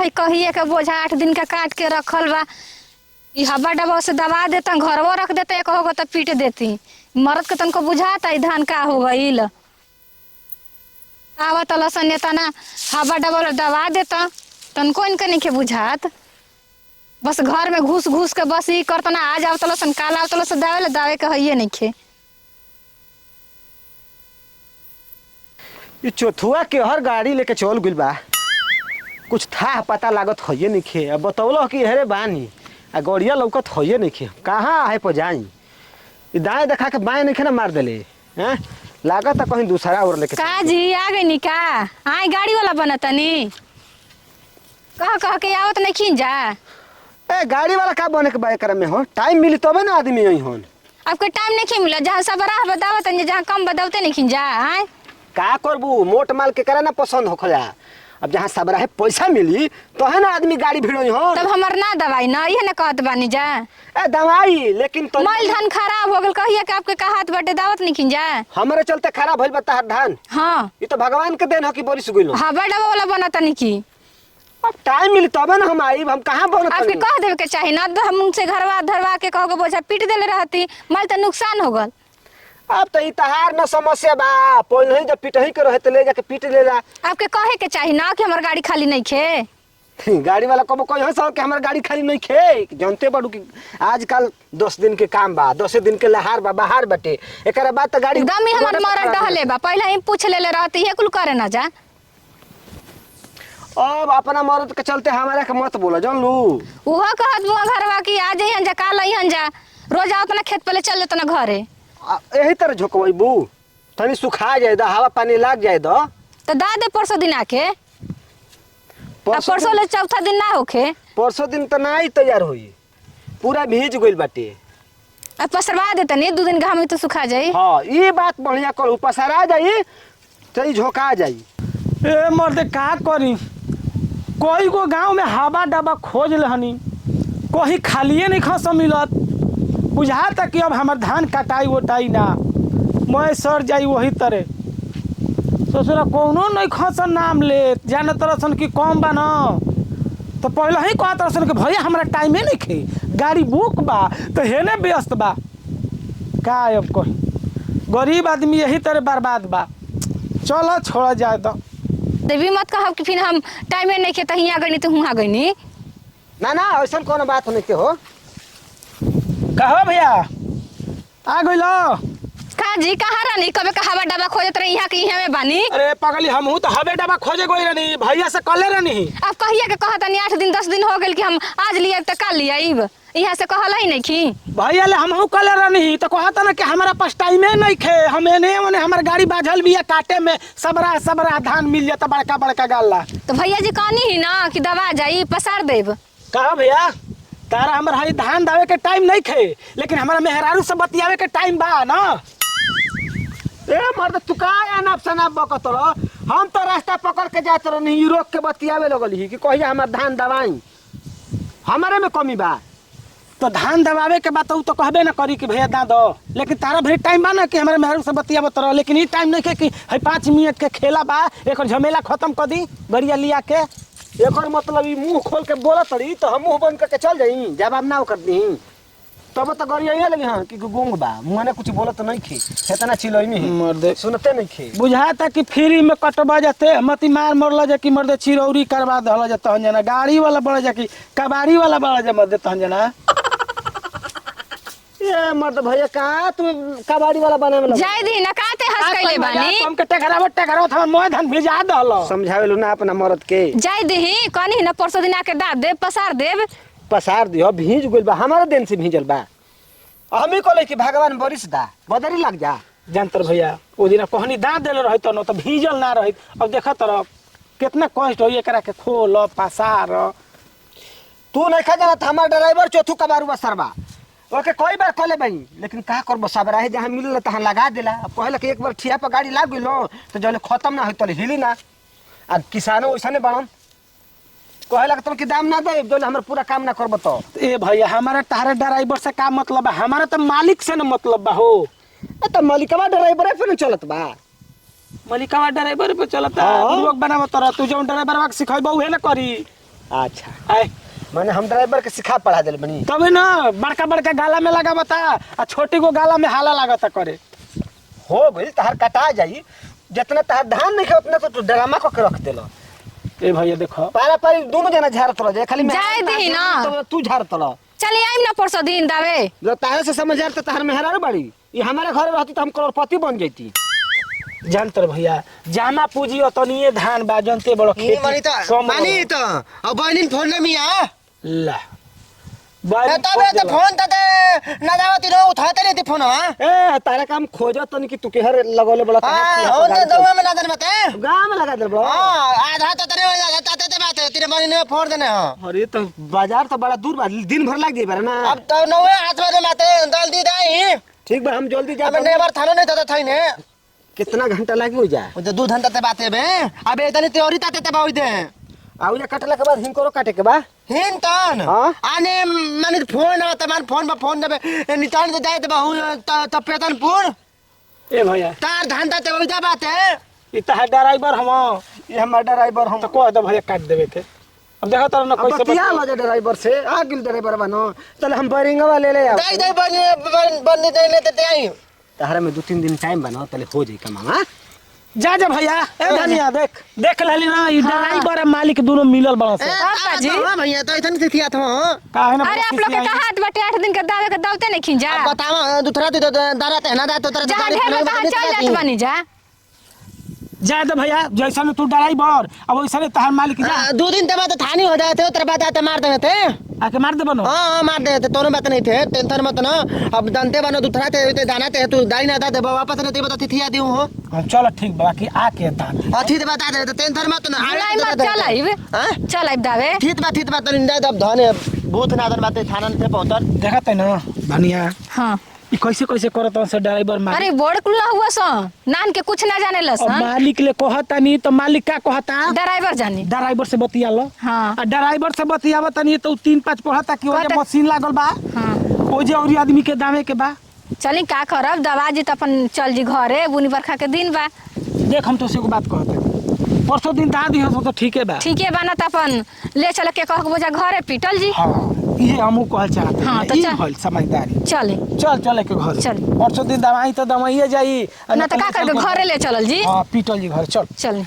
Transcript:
कहिए के बोझा 8 दिन का काट के रखल बा। ई हवा डबा से दबा देता, घरवो रख देता, एक होगा तो पीट देती। मरद के तनको बुझाता धान का हो गईल। आवत लसन तना हवा डबा दबा देता, तनको इनके नहीं के बुझात। बस घर में घुस घुस के बस ई करता ना, आज आवत लसन काल आवत लसन दावे दावे के हइये नहीं खे। ये चौथुआ के हर गाड़ी लेके चल गइल बा, कुछ था पता लागत हइये नहीं खे। अब बतौलो कि हेरे बानी आ गड़िया लौकत हइये नहीं खे, कहाँ आहे पर जाई। दाएं देखा के बाएं नहीं खे ना मार देले हैं, लागत कहीं दूसरा और लेके का जी आ गई नी का? आई गाड़ी वाला बनतनी कह के आवत नहीं खींच जा। ए गाड़ी वाला का बने के बाए कर में हो, टाइम मिली तबे ना आदमी यही होन। आपके टाइम नहीं मिला, जहाँ सब राह बतावत जहाँ कम बतावते नहीं खींच जा। आए का करबू, मोट माल के करे ना पसंद होखला। अब जहाँ सब रहे पैसा मिली तो है ना आदमी गाड़ी भिड़ोई हो। तब हमार ना दवाई ना ये ना कहत बानी जा। ए दवाई लेकिन तो माल धान खराब हो गल, कहिए कि आपके हाथ बटे दावत नहीं खींच जा। हमारे चलते खराब भइल बता हर धान। हाँ ये तो भगवान के देन हो कि बोरिस गइलो। हाँ बड़ा वाला बनतनी की। अब टाइम मिली तबे ना हम आई, हम कहाँ बनत आपके कह देवे के चाहिए ना, तो हम उनसे घरवा धरवा के कहोगे बोझा पीट देले रहती, माल तो नुकसान हो गल। अब तो इतहार न समस्या बा, पहले ही जब पिटही के रहे तो ले जाके पीट लेला। आपके कहे के चाहिए ना कि हमार गाड़ी खाली नहीं खे। गाड़ी वाला कबो कोई हंस कि हमार गाड़ी खाली नहीं खे। जानते बाड़ू कि आजकल 10 दिन के काम बा, 10 दिन के लहार बा, बाहर बटे। एकरा बाद तो गाड़ी दम ही हमार मरद डहले बा, पहले ही पूछ लेले रहती है कुल करे ना जा। अब अपना मरद के चलते हमारा के मत बोला जान लू। उहो कहत बुआ घरवा की आ जइहन जा, काल अइहन जा, रोज अपना खेत पे ले चल जत ना घरे। यही तरह झोंकबू तनी सुखा जाए दा, हवा पानी लाग जाए दा तो दा दे परसों दिन आके। परसों ले चौथा दिन ना होखे। परसों दिन तो ना ही तैयार होई, पूरा भीज गइल बाटे। अब पसरवा देते नहीं, 2 दिन घाम में तो सुखा जाई। हाँ ये बात बढ़िया कर, पसरा जाई तो झोंका जाई। ए मर्दे का करी, कोई को गांव में हवा डबा खोज लहनी, कोई खालिए नहीं खस मिलत। बुझाता कि अब हमार धान कटाई वटाई ना, मैं सर जाई वही तरह। ससुरा कौनो नहीं खस नाम ले, जाने तरसन कि कम बा न, तो पहले ही कहत तरसन कि भैया हमारा टाइमे नहीं खे, गाड़ी बुक बा तो हेने व्यस्त बा। का अब कही, गरीब आदमी यही तरह बर्बाद बा। चलो छोड़ा जाए तो देवी मत कहो कि फिर हम टाइम नहीं खे, तहीं आ गई तो हूँ आ गई। ना ना ऐसा कोनो बात नहीं के हो। कहो भैया आ गई लो। का जी कहाँ रहनी, कबे का हवा डबा खोजत रही यहाँ के यहाँ में बानी। अरे पगली हम हूँ तो हवे डबा खोजे गई रहनी, भैया से कले रहनी। अब कहिए के कहता नहीं 8 दिन 10 दिन हो गए कि हम आज लिए तो कल लिया, यहाँ से कहला ही नहीं खी। भैया ले हम हूँ कले रहनी तो कहता ना कि हमारा पास टाइमे नहीं खे, हम एने ओने हमार गाड़ी बाझल भी है काटे में, सबरा धान मिल जाता बड़का बड़का गाला। तो भैया जी कहनी ही ना कि दबा जाई पसार देव। कहा भैया तारा हमार हरी धान दावे के टाइम नहीं खे, लेकिन हमारा मेहरारू से बतियावे के टाइम बा ना। ए मर्द तू का अनाप शनाप बकत रह, हम तो रास्ता पकड़ के जात रहनी, रोक के बतियावे लगल ही कि कहिया हमार धान दवाई, हमारे में कमी बा। तो धान दबावे के बात तो कहबे ना करी कि भैया दा दो, लेकिन तारा भी टाइम बा ना कि हमारे मेहरारू से बतियावत रह, लेकिन ये टाइम नहीं खे कि 5 मिनट के खेला बा, एक झमेला खत्म कर दी गड़िया लिया के। एक मतलब मुंह खोल के बोला तड़ी तो हम मुंह बंद करके चल जाई, जवाब ना कर दी तब तो गरिया लगी। हाँ कि गुंग बा, मुँह ने कुछ बोला तो नहीं खे, इतना चिलोई में मर्दे सुनते नहीं खे। बुझाता कि फ्री में कटवा जाते, मती मार मरला जा कि मर्दे चिरौरी करवा दहला जाता हन जना, गाड़ी वाला बड़ा जा कि कबाड़ी वाला बड़ा जा मर्दे तहन जना। ये मर्द भैया का तुम कबाड़ी वाला बने में जाय दी ना काते हंस कइले बानी। हमके टेकरावत हमर मोय धान भिजा दहलो। समझावे लो ना अपना मर्द के। जाय दी कहनी ना परसों दिन आके दा दे पसार देव। पसार दियो, भीज गइल बा, हमारा दिन से भीजल बा। हमी कहले कि भगवान बरिस दा बदरी लग जा। जानतर भैया ओ दिन कहनी दाँत देले रहित न तो भीजल ना रहित। अब देख तर कितना कष्ट होई एकरा के खोल पसार। तू नहीं खा जाना, हमार ड्राइवर चौथू कबारू बसरबा ओके कई बार कहले भाई, लेकिन का करब सबरा है जहाँ मिलल तहाँ लगा देला। अब कहले कि एक बार ठिया पर गाड़ी लाग गइलो तो जले खत्म ना होई तले हिली ना। आ किसानो वैसने बनन, कहला कि तुम के दाम ना दे जले हमर पूरा काम ना करब तो। ए भैया हमारा तारे ड्राइवर से का मतलब है, हमारा तो मालिक से न मतलब बा हो। तो मालिकवा ड्राइवर पे चलत बा, मालिकवा ड्राइवर पे चलता लोग बनावत रह, तू जो ड्राइवर सिखाइबा उहे ना करी। अच्छा आए माने हम ड्राइवर के सिखा पढ़ा दिल बनी। तभी ना बड़का बड़का गाला में लगा बता आ छोटी को गाला में हाला लागता करे। हो गई तहार कटा जाई, जितना तहार धान नहीं उतना तो ड्रामा को के रख देलो। ए भैया देखो पारा पारी दोनों जना झाड़त रह जाए, खाली मैं जाए दी ना। तो तू झाड़त रह। चलिए आइम ना परसों दिन दावे। जो तारे से समझदार तो तहार मेहरारू बड़ी, ये हमारे घर रहती तो हम करोड़पति बन जाती। जानतर भैया जामा पूजी ओतनिए धान बा जनते बड़ो ये मानी तो कम मानी तो अब बहनी फोन ना मिया ला ना तबे तो फोन तते ना जावती रो उठाते नहीं थी फोन हां ए तारा काम खोजो तन कि तू के हर लगोले बड़ा हो तो दवा में ना दन मते गांव में लगा दे बड़ा। हां आधा तो तेरे ताते बात है तेरे बहनी ने फोन देने हां। अरे तो बाजार तो बड़ा दूर बा, दिन भर लग जाई बार ना। अब तो नवे हाथ में मते जल्दी दाई ठीक बा हम जल्दी जा। अब ने बार थानो नहीं तो थई ने कितना घंटा लगी हो जाए? वो तो 2 घंटा ते बात है बे अब इतनी त्योरी ताते ते बाई दे आउ जा कटला के बाद हिंकोरो काटे के बा। हिंतन हाँ? आने माने फोन आ तमान फोन पर फोन देबे नितान तो जाए ते बहु त पेतनपुर ए भैया तार धान ताते बाई जा बात है ई त ड्राइवर हम ये हमारा ड्राइवर हम तो कह दो भैया काट देवे के। अब देखो तर ना अब कैसे बतिया लो जे ड्राइवर से आ गिल ड्राइवर बनो। चल हम बरिंगवा ले ले आओ। दाई दाई बन्नी दे लेते ते आई तहरा में 2-3 दिन टाइम बनाओ तले हो जाई काम। हां जा जा भैया ए धनिया देख देख लेली ना ई ड्राइवर और मालिक दोनों मिलल बड़ा से पापा जी। हां भैया तो इतनी थिया था काहे ना अरे आप लोग के कहा हाथ बटे 8 दिन के दावे के दावते नहीं खिंजा। बतावा दूसरा तो दारा ते ना दा तो तेरा जा ढेर में कहा चल जात बनी जा। जा दे भैया जैसा में तू ड्राइवर अब वैसा में तहार मालिक जा 2 दिन ते बाद थानी हो जाते तेरे बाद आते मार देते थे आके मार दे बनो। हां मार देते तोनो बात नहीं थे टेंशन मत ना अब जानते बनो दूसरा ते दाना ते तू दाई ना दा दे वापस नहीं ते बता थिया दियो हो हाँ, चलो ठीक बाकी आके दान अथी ते बता दे टेंशन मत ना बुलाई मत चल आइब। हां चल आइब दावे। ठीक बात निंदा दब धने भूत नादन बाते थाना ते पहुंचर देखत है ना धनिया हाँ ई कैसे कैसे करत से ड्राइवर मालिक। अरे बोर्ड कुल्ला हुआ सो नान के कुछ ना जाने लस अब मालिक ले कहता नहीं तो मालिक का कहता ड्राइवर जानी। ड्राइवर से बतिया लो। हाँ आ ड्राइवर से बतियावत नहीं तो 3-5 पढ़ता कि ओजे कहता- मशीन लागल बा हाँ ओजे और आदमी के दामे के बा। चली का करब दवा जी तो अपन चल जी घरे बुनी बरखा के दिन बा। देख हम तो से को बात कहते परसों दिन दा दी हो तो ठीक है बा। ठीक है बना तो अपन ले चल के कह के बोझा घरे पीटल जी। हां ये हमहू कहल चाहते हाँ, तो ई चल। भइल समझदारी। चली चल चले के घर चल। परसों दिन दवाई तो दवाइए जाई ना तो का करबे घरे ले चलल जी। हां पीटल जी घर चल। चल